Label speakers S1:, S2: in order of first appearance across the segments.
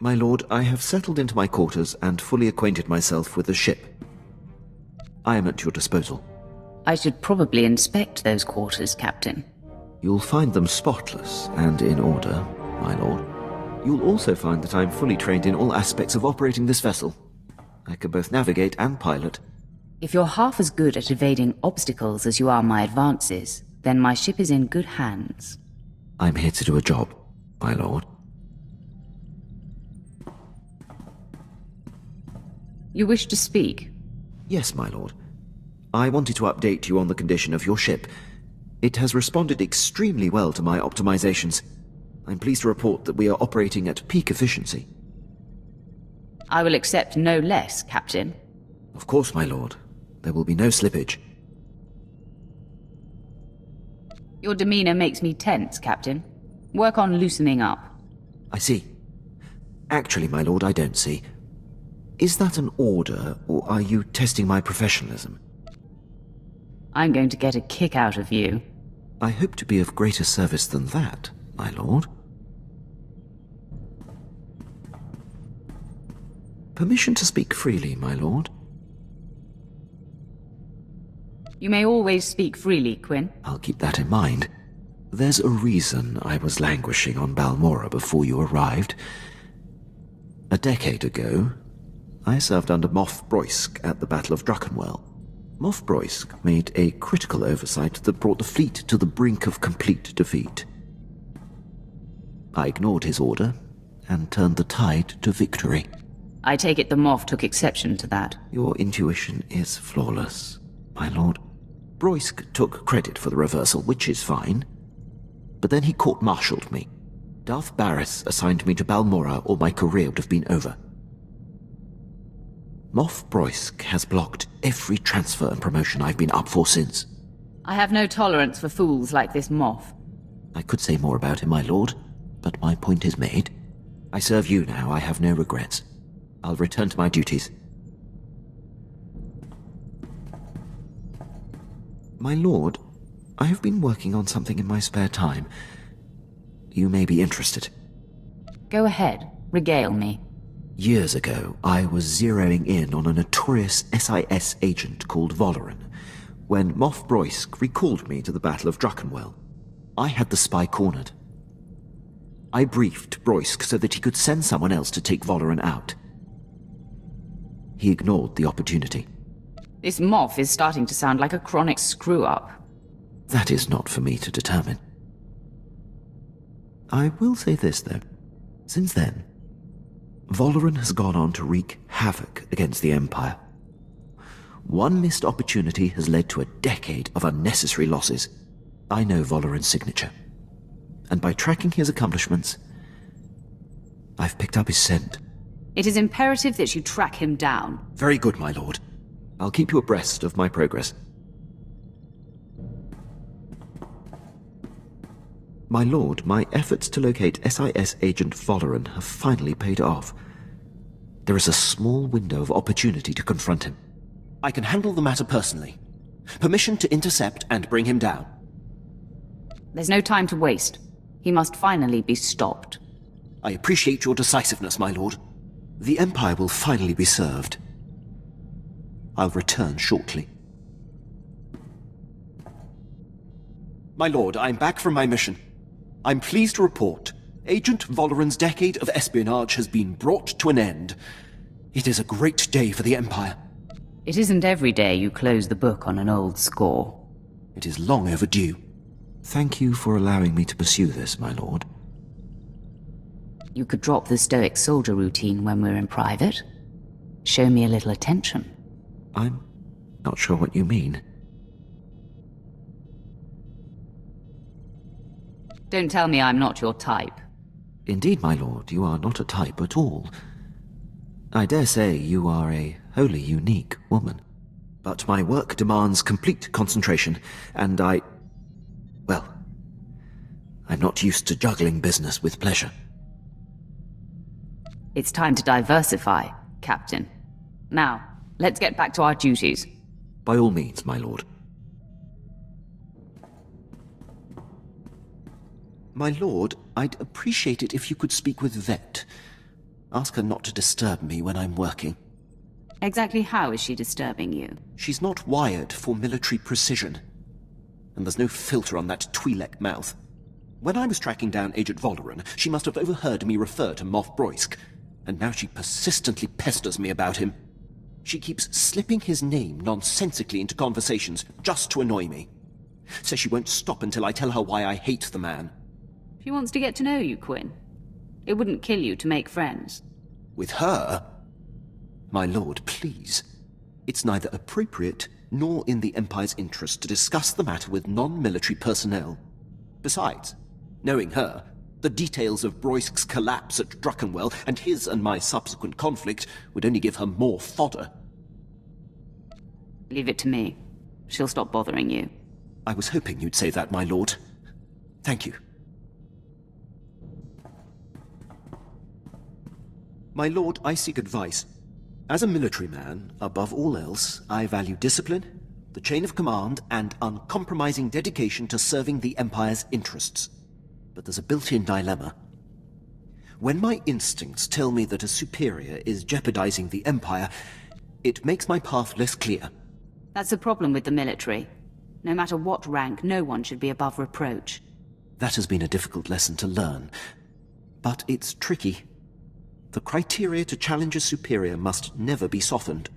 S1: My lord, I have settled into my quarters and fully acquainted myself with the ship. I am at your disposal.
S2: I should probably inspect those quarters, Captain.
S1: You'll find them spotless and in order, my lord. You'll also find that I'm fully trained in all aspects of operating this vessel. I can both navigate and pilot.
S2: If you're half as good at evading obstacles as you are my advances, then my ship is in good hands.
S1: I'm here to do a job, my lord.
S2: You wish to speak?
S1: Yes, my lord. I wanted to update you on the condition of your ship. It has responded extremely well to my optimizations. I'm pleased to report that we are operating at peak efficiency.
S2: I will accept no less, Captain.
S1: Of course, my lord. There will be no slippage.
S2: Your demeanor makes me tense, Captain. Work on loosening up.
S1: I see. Actually, my lord, I don't see. Is that an order, or are you testing my professionalism?
S2: I'm going to get a kick out of you.
S1: I hope to be of greater service than that, my lord. Permission to speak freely, my lord.
S2: You may always speak freely, Quinn.
S1: I'll keep that in mind. There's a reason I was languishing on Balmora before you arrived. A decade ago, I served under Moff Broysk at the Battle of Druckenwell. Moff Broysk made a critical oversight that brought the fleet to the brink of complete defeat. I ignored his order and turned the tide to victory.
S2: I take it the Moff took exception to that.
S1: Your intuition is flawless, my lord. Broysk took credit for the reversal, which is fine. But then he court-martialed me. Darth Barris assigned me to Balmora, or my career would have been over. Moff Broysk has blocked every transfer and promotion I've been up for since.
S2: I have no tolerance for fools like this Moff.
S1: I could say more about him, my lord, but my point is made. I serve you now, I have no regrets. I'll return to my duties. My lord, I have been working on something in my spare time. You may be interested.
S2: Go ahead, regale me.
S1: Years ago, I was zeroing in on a notorious SIS agent called Valoran, when Moff Broysk recalled me to the Battle of Druckenwell. I had the spy cornered. I briefed Broysk so that he could send someone else to take Valoran out. He ignored the opportunity.
S2: This Moff is starting to sound like a chronic screw-up.
S1: That is not for me to determine. I will say this, though. Since then, Valoran has gone on to wreak havoc against the Empire. One missed opportunity has led to a decade of unnecessary losses. I know Valoran's signature, and by tracking his accomplishments, I've picked up his scent.
S2: It is imperative that you track him down.
S1: Very good, my lord. I'll keep you abreast of my progress. My lord, my efforts to locate SIS agent Valoran have finally paid off. There is a small window of opportunity to confront him. I can handle the matter personally. Permission to intercept and bring him down.
S2: There's no time to waste. He must finally be stopped.
S1: I appreciate your decisiveness, my lord. The Empire will finally be served. I'll return shortly. My lord, I'm back from my mission. I'm pleased to report Agent Valoran's decade of espionage has been brought to an end. It is a great day for the Empire.
S2: It isn't every day you close the book on an old score.
S1: It is long overdue. Thank you for allowing me to pursue this, my lord.
S2: You could drop the stoic soldier routine when we're in private. Show me a little attention.
S1: I'm not sure what you mean.
S2: Don't tell me I'm not your type.
S1: Indeed, my lord, you are not a type at all. I dare say you are a wholly unique woman. But my work demands complete concentration, and well, I'm not used to juggling business with pleasure.
S2: It's time to diversify, Captain. Now, let's get back to our duties.
S1: By all means, my lord. My lord, I'd appreciate it if you could speak with Vet. Ask her not to disturb me when I'm working.
S2: Exactly how is she disturbing you?
S1: She's not wired for military precision. And there's no filter on that Twi'lek mouth. When I was tracking down Agent Volderan, she must have overheard me refer to Moff Broisk, and now she persistently pesters me about him. She keeps slipping his name nonsensically into conversations just to annoy me. Says she won't stop until I tell her why I hate the man.
S2: She wants to get to know you, Quinn. It wouldn't kill you to make friends.
S1: With her? My lord, please. It's neither appropriate nor in the Empire's interest to discuss the matter with non-military personnel. Besides, knowing her, the details of Broisk's collapse at Druckenwell and his and my subsequent conflict would only give her more fodder.
S2: Leave it to me. She'll stop bothering you.
S1: I was hoping you'd say that, my lord. Thank you. My lord, I seek advice. As a military man, above all else, I value discipline, the chain of command, and uncompromising dedication to serving the Empire's interests. But there's a built-in dilemma. When my instincts tell me that a superior is jeopardizing the Empire, it makes my path less clear.
S2: That's the problem with the military. No matter what rank, no one should be above reproach.
S1: That has been a difficult lesson to learn. But it's tricky. The criteria to challenge a superior must never be softened.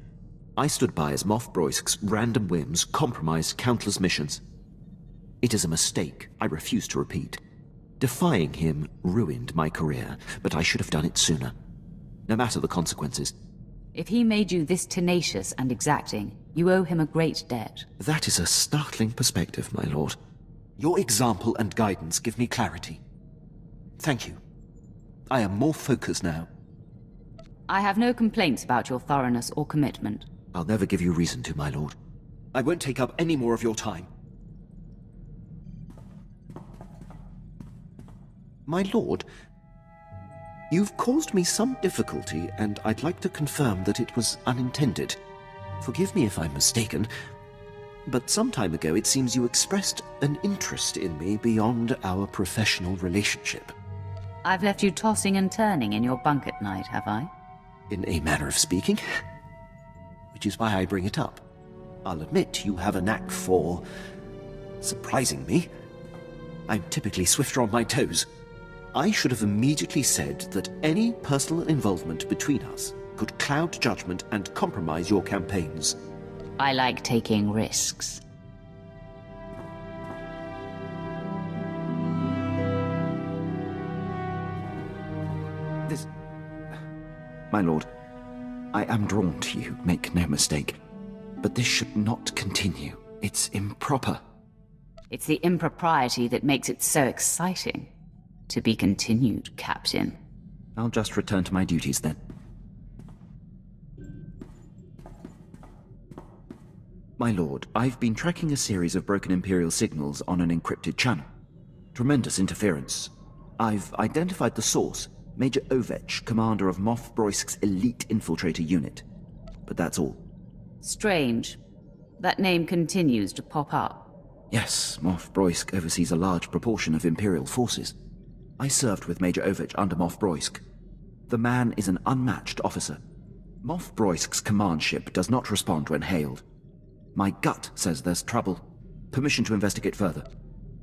S1: I stood by as Moff Broisk's random whims compromised countless missions. It is a mistake I refuse to repeat. Defying him ruined my career, but I should have done it sooner. No matter the consequences.
S2: If he made you this tenacious and exacting, you owe him a great debt.
S1: That is a startling perspective, my lord. Your example and guidance give me clarity. Thank you. I am more focused now.
S2: I have no complaints about your thoroughness or commitment.
S1: I'll never give you reason to, my lord. I won't take up any more of your time. My lord, you've caused me some difficulty, and I'd like to confirm that it was unintended. Forgive me if I'm mistaken, but some time ago it seems you expressed an interest in me beyond our professional relationship.
S2: I've left you tossing and turning in your bunk at night, have I?
S1: In a manner of speaking. Which is why I bring it up. I'll admit you have a knack for surprising me. I'm typically swifter on my toes. I should have immediately said that any personal involvement between us could cloud judgment and compromise your campaigns.
S2: I like taking risks.
S1: My lord, I am drawn to you, make no mistake. But this should not continue. It's improper.
S2: It's the impropriety that makes it so exciting. To be continued, Captain.
S1: I'll just return to my duties then. My lord, I've been tracking a series of broken Imperial signals on an encrypted channel. Tremendous interference. I've identified the source. Major Ovech, commander of Moff Broisk's elite infiltrator unit. But that's all.
S2: Strange. That name continues to pop up.
S1: Yes, Moff Broisk oversees a large proportion of Imperial forces. I served with Major Ovech under Moff Broisk. The man is an unmatched officer. Moff Broisk's command ship does not respond when hailed. My gut says there's trouble. Permission to investigate further.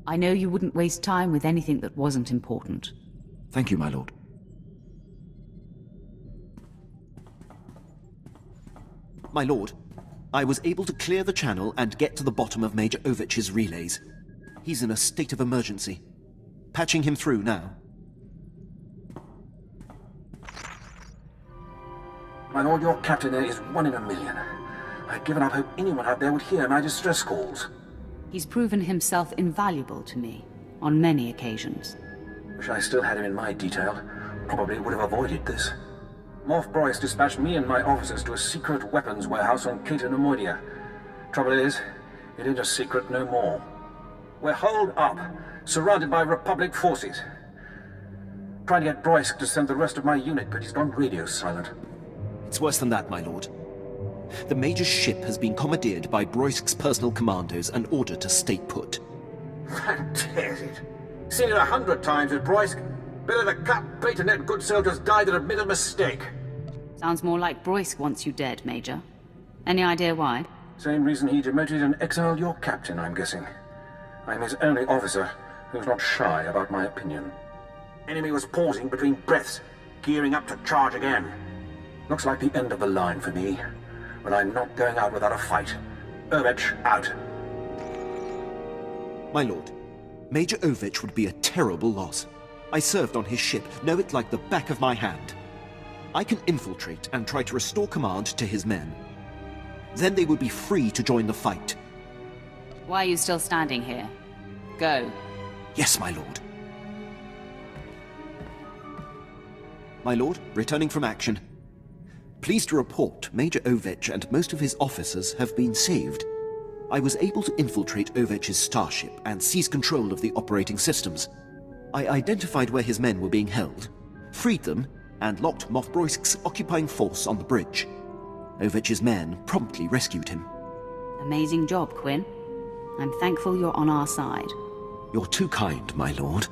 S2: I know you wouldn't waste time with anything that wasn't important.
S1: Thank you, my lord. My lord, I was able to clear the channel and get to the bottom of Major Ovech's relays. He's in a state of emergency. Patching him through now.
S3: My lord, your captain there is 1 in a million. I've given up hope anyone out there would hear my distress calls.
S2: He's proven himself invaluable to me, on many occasions.
S3: Wish I still had him in my detail. Probably would have avoided this. Moff Broisk dispatched me and my officers to a secret weapons warehouse on Cato Nemoidia. Trouble is, it ain't a secret no more. We're holed up, surrounded by Republic forces. Trying to get Broisk to send the rest of my unit, but he's gone radio silent.
S1: It's worse than that, my lord. The Major's ship has been commandeered by Broisk's personal commandos and ordered to stay put.
S3: That tears it. Seen it 100 times with Broisk. Better the cut bait and let good soldiers die than admit a mistake.
S2: Sounds more like Broysk wants you dead, Major. Any idea why?
S3: Same reason he demoted and exiled your captain, I'm guessing. I'm his only officer who's not shy about my opinion. Enemy was pausing between breaths, gearing up to charge again. Looks like the end of the line for me, but I'm not going out without a fight. Ovech, out.
S1: My lord, Major Ovech would be a terrible loss. I served on his ship, know it like the back of my hand. I can infiltrate and try to restore command to his men. Then they would be free to join the fight.
S2: Why are you still standing here? Go.
S1: Yes, my lord. My lord, returning from action. Pleased to report, Major Ovech and most of his officers have been saved. I was able to infiltrate Ovech's starship and seize control of the operating systems. I identified where his men were being held, freed them, and locked Moff Broysk's occupying force on the bridge. Ovech's men promptly rescued him.
S2: Amazing job, Quinn. I'm thankful you're on our side.
S1: You're too kind, my lord.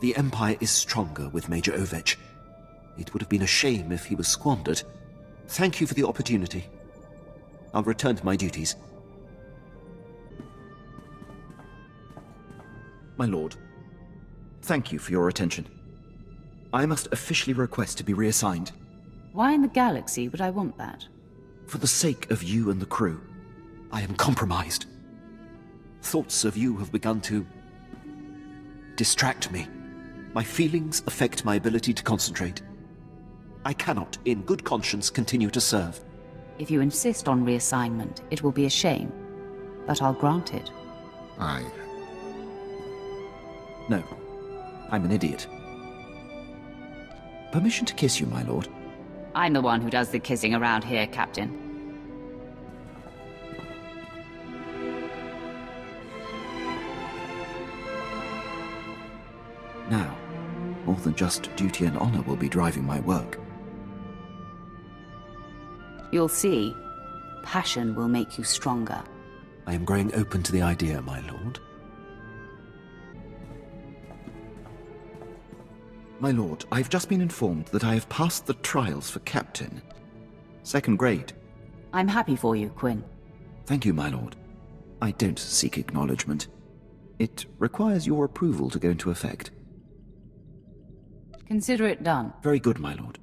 S1: The Empire is stronger with Major Ovech. It would have been a shame if he was squandered. Thank you for the opportunity. I'll return to my duties. My lord, thank you for your attention. I must officially request to be reassigned.
S2: Why in the galaxy would I want that?
S1: For the sake of you and the crew, I am compromised. Thoughts of you have begun to distract me. My feelings affect my ability to concentrate. I cannot, in good conscience, continue to serve.
S2: If you insist on reassignment, it will be a shame, but I'll grant it.
S1: No, I'm an idiot. Permission to kiss you, my lord.
S2: I'm the one who does the kissing around here, Captain.
S1: Now, more than just duty and honor will be driving my work.
S2: You'll see. Passion will make you stronger.
S1: I am growing open to the idea, my lord. My lord, I've just been informed that I have passed the trials for captain. 2nd grade.
S2: I'm happy for you, Quinn.
S1: Thank you, my lord. I don't seek acknowledgement. It requires your approval to go into effect.
S2: Consider it done.
S1: Very good, my lord.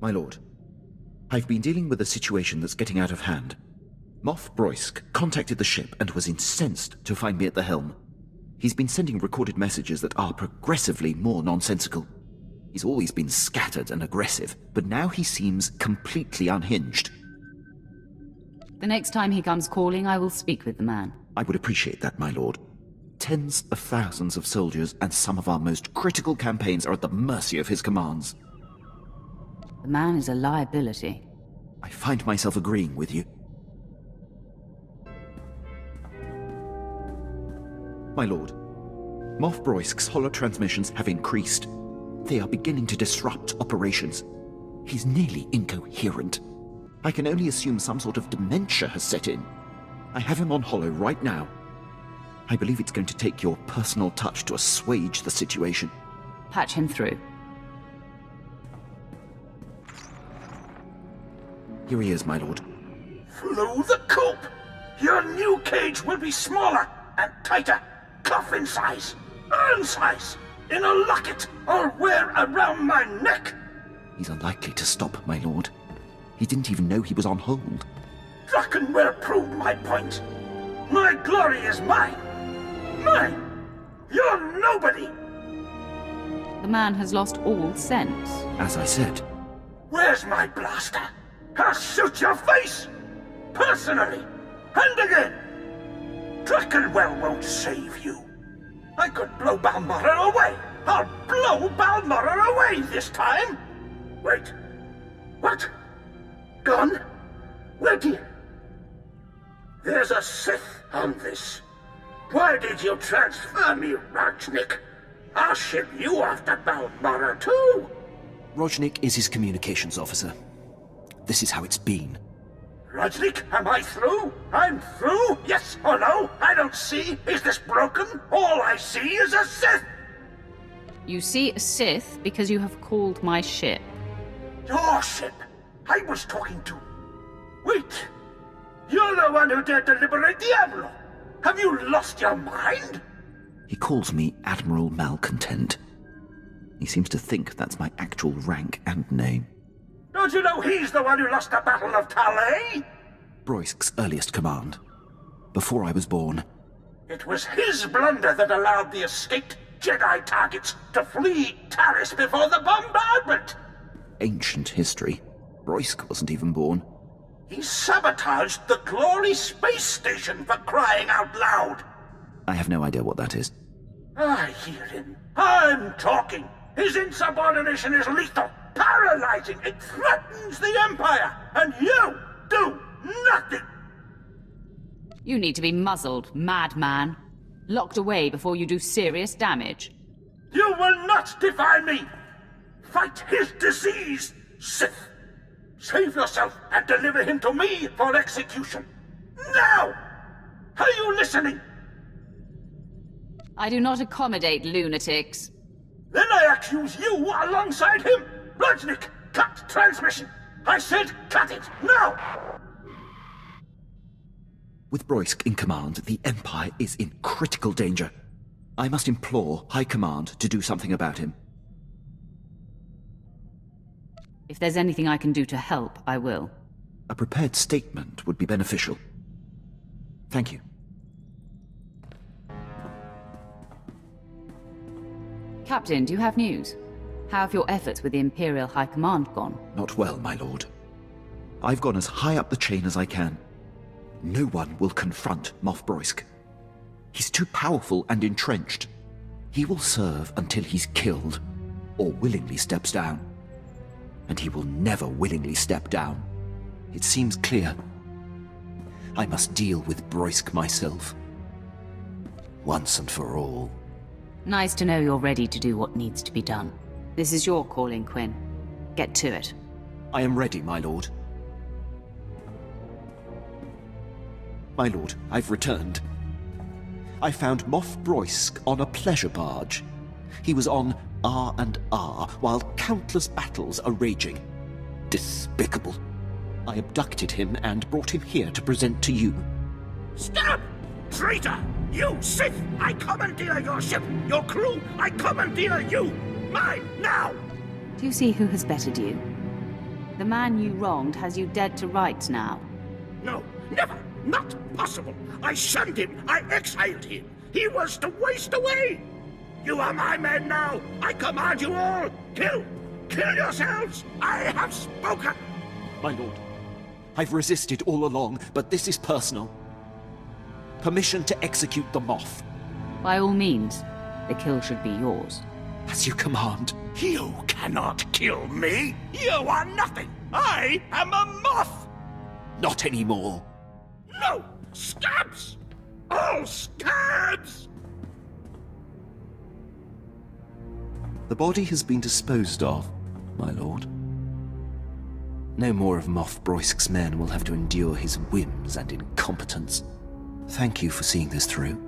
S1: My lord, I've been dealing with a situation that's getting out of hand. Moff Broysk contacted the ship and was incensed to find me at the helm. He's been sending recorded messages that are progressively more nonsensical. He's always been scattered and aggressive, but now he seems completely unhinged.
S2: The next time he comes calling, I will speak with the man.
S1: I would appreciate that, my lord. Tens of thousands of soldiers and some of our most critical campaigns are at the mercy of his commands.
S2: The man is a liability.
S1: I find myself agreeing with you. My lord, Moff Broysk's holo-transmissions have increased. They are beginning to disrupt operations. He's nearly incoherent. I can only assume some sort of dementia has set in. I have him on holo right now. I believe it's going to take your personal touch to assuage the situation.
S2: Patch him through.
S1: Here he is, my lord.
S3: Flew the coop! Your new cage will be smaller and tighter. Coffin size, urn size, in a locket I'll wear around my neck.
S1: He's unlikely to stop, my lord. He didn't even know he was on hold.
S3: Drakenware proved my point. My glory is mine. Mine. You're nobody.
S2: The man has lost all sense.
S1: As I said.
S3: Where's my blaster? I'll shoot your face. Personally. And again. Drakenwell won't save you. I could blow Balmorra away. I'll blow Balmorra away this time. Wait. What? Gone? Where do you... There's a Sith on this. Why did you transfer me, Rajnik? I'll ship you off to Balmorra too.
S1: Rojnik is his communications officer. This is how it's been.
S3: Rajnik, am I through? I'm through? Yes or no? I don't see. Is this broken? All I see is a Sith!
S2: You see a Sith because you have called my ship.
S3: Your ship? I was talking to... Wait! You're the one who dared to liberate the Admiral! Have you lost your mind?
S1: He calls me Admiral Malcontent. He seems to think that's my actual rank and name.
S3: Don't you know he's the one who lost the Battle of Talay?
S1: Broisk's earliest command. Before I was born.
S3: It was his blunder that allowed the escaped Jedi targets to flee Taris before the bombardment!
S1: Ancient history. Broisk wasn't even born.
S3: He sabotaged the Glory Space Station for crying out loud!
S1: I have no idea what that is.
S3: I hear him. I'm talking! His insubordination is lethal, paralyzing. It threatens the Empire, and you do nothing!
S2: You need to be muzzled, madman. Locked away before you do serious damage.
S3: You will not defy me! Fight his disease, Sith! Save yourself and deliver him to me for execution! Now! Are you listening?
S2: I do not accommodate lunatics.
S3: Then I accuse you alongside him! Rajnik, cut transmission! I said cut it, now!
S1: With Broisk in command, the Empire is in critical danger. I must implore High Command to do something about him.
S2: If there's anything I can do to help, I will.
S1: A prepared statement would be beneficial. Thank you.
S2: Captain, do you have news? How have your efforts with the Imperial High Command gone?
S1: Not well, my lord. I've gone as high up the chain as I can. No one will confront Moff Broisk. He's too powerful and entrenched. He will serve until he's killed, or willingly steps down. And he will never willingly step down. It seems clear. I must deal with Broisk myself. Once and for all.
S2: Nice to know you're ready to do what needs to be done. This is your calling, Quinn. Get to it.
S1: I am ready, my lord. My lord, I've returned. I found Moff Broisk on a pleasure barge. He was on R&R while countless battles are raging. Despicable. I abducted him and brought him here to present to you.
S3: Stop! Traitor! You, Sith! I commandeer your ship! Your crew! I commandeer you! Mine, now!
S2: Do you see who has bettered you? The man you wronged has you dead to rights now.
S3: No, never! Not possible! I shunned him! I exiled him! He was to waste away! You are my men now! I command you all! Kill! Kill yourselves! I have spoken!
S1: My lord, I've resisted all along, but this is personal. Permission to execute the Moff.
S2: By all means, the kill should be yours.
S1: As you command.
S3: You cannot kill me! You are nothing! I am a Moff!
S1: Not anymore.
S3: No! Scabs! All scabs!
S1: The body has been disposed of, my lord. No more of Moff Broisk's men will have to endure his whims and incompetence. Thank you for seeing this through.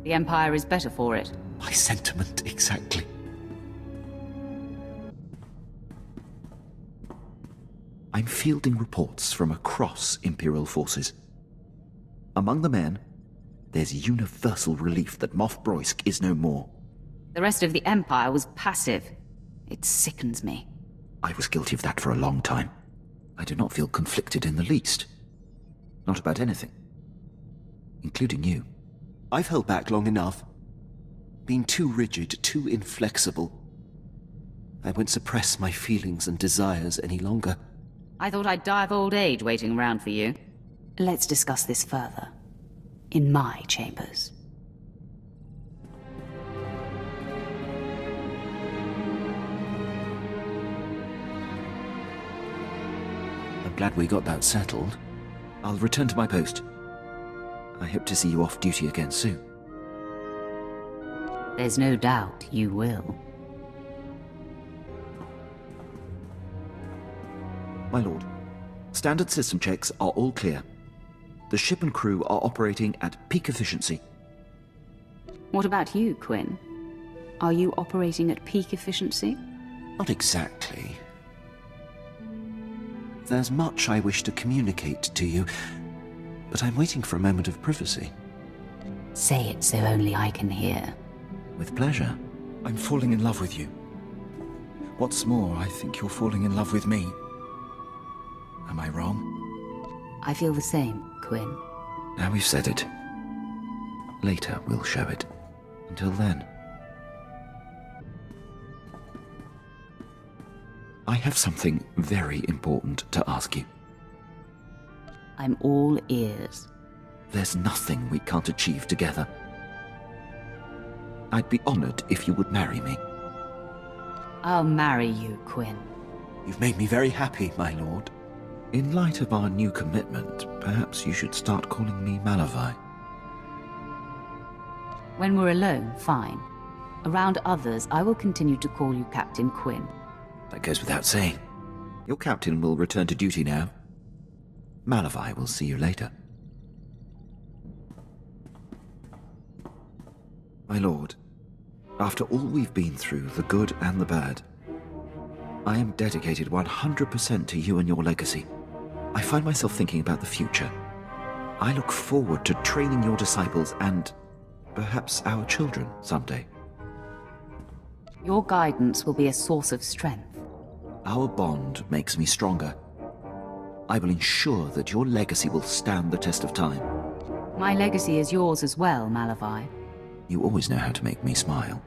S2: The Empire is better for it.
S1: My sentiment, exactly. I'm fielding reports from across Imperial forces. Among the men, there's universal relief that Moff Broisk is no more.
S2: The rest of the Empire was passive. It sickens me.
S1: I was guilty of that for a long time. I do not feel conflicted in the least. Not about anything. Including you. I've held back long enough. Been too rigid, too inflexible. I won't suppress my feelings and desires any longer.
S2: I thought I'd die of old age waiting around for you. Let's discuss this further. In my chambers.
S1: I'm glad we got that settled. I'll return to my post. I hope to see you off duty again soon.
S2: There's no doubt you will.
S1: My lord, Standard system checks are all clear. The ship and crew are operating at peak efficiency.
S2: What about you, Quinn? Are you operating at peak efficiency?
S1: Not exactly. There's much I wish to communicate to you, but I'm waiting for a moment of privacy.
S2: Say it so only I can hear.
S1: With pleasure.
S4: I'm falling in love with you. What's more, I think you're falling in love with me. Am I wrong?
S2: I feel the same, Quinn.
S1: Now we've said it. Later we'll show it. Until then. I have something very important to ask you.
S2: I'm all ears.
S1: There's nothing we can't achieve together. I'd be honored if you would marry me.
S2: I'll marry you, Quinn.
S1: You've made me very happy, my lord. In light of our new commitment, perhaps you should start calling me Malavai.
S2: When we're alone, fine. Around others, I will continue to call you Captain Quinn.
S1: That goes without saying. Your captain will return to duty now. Malavai will see you later. My lord, after all we've been through, the good and the bad, I am dedicated 100% to you and your legacy. I find myself thinking about the future. I look forward to training your disciples and perhaps our children someday.
S2: Your guidance will be a source of strength.
S1: Our bond makes me stronger. I will ensure that your legacy will stand the test of time.
S2: My legacy is yours as well, Malavai.
S1: You always know how to make me smile.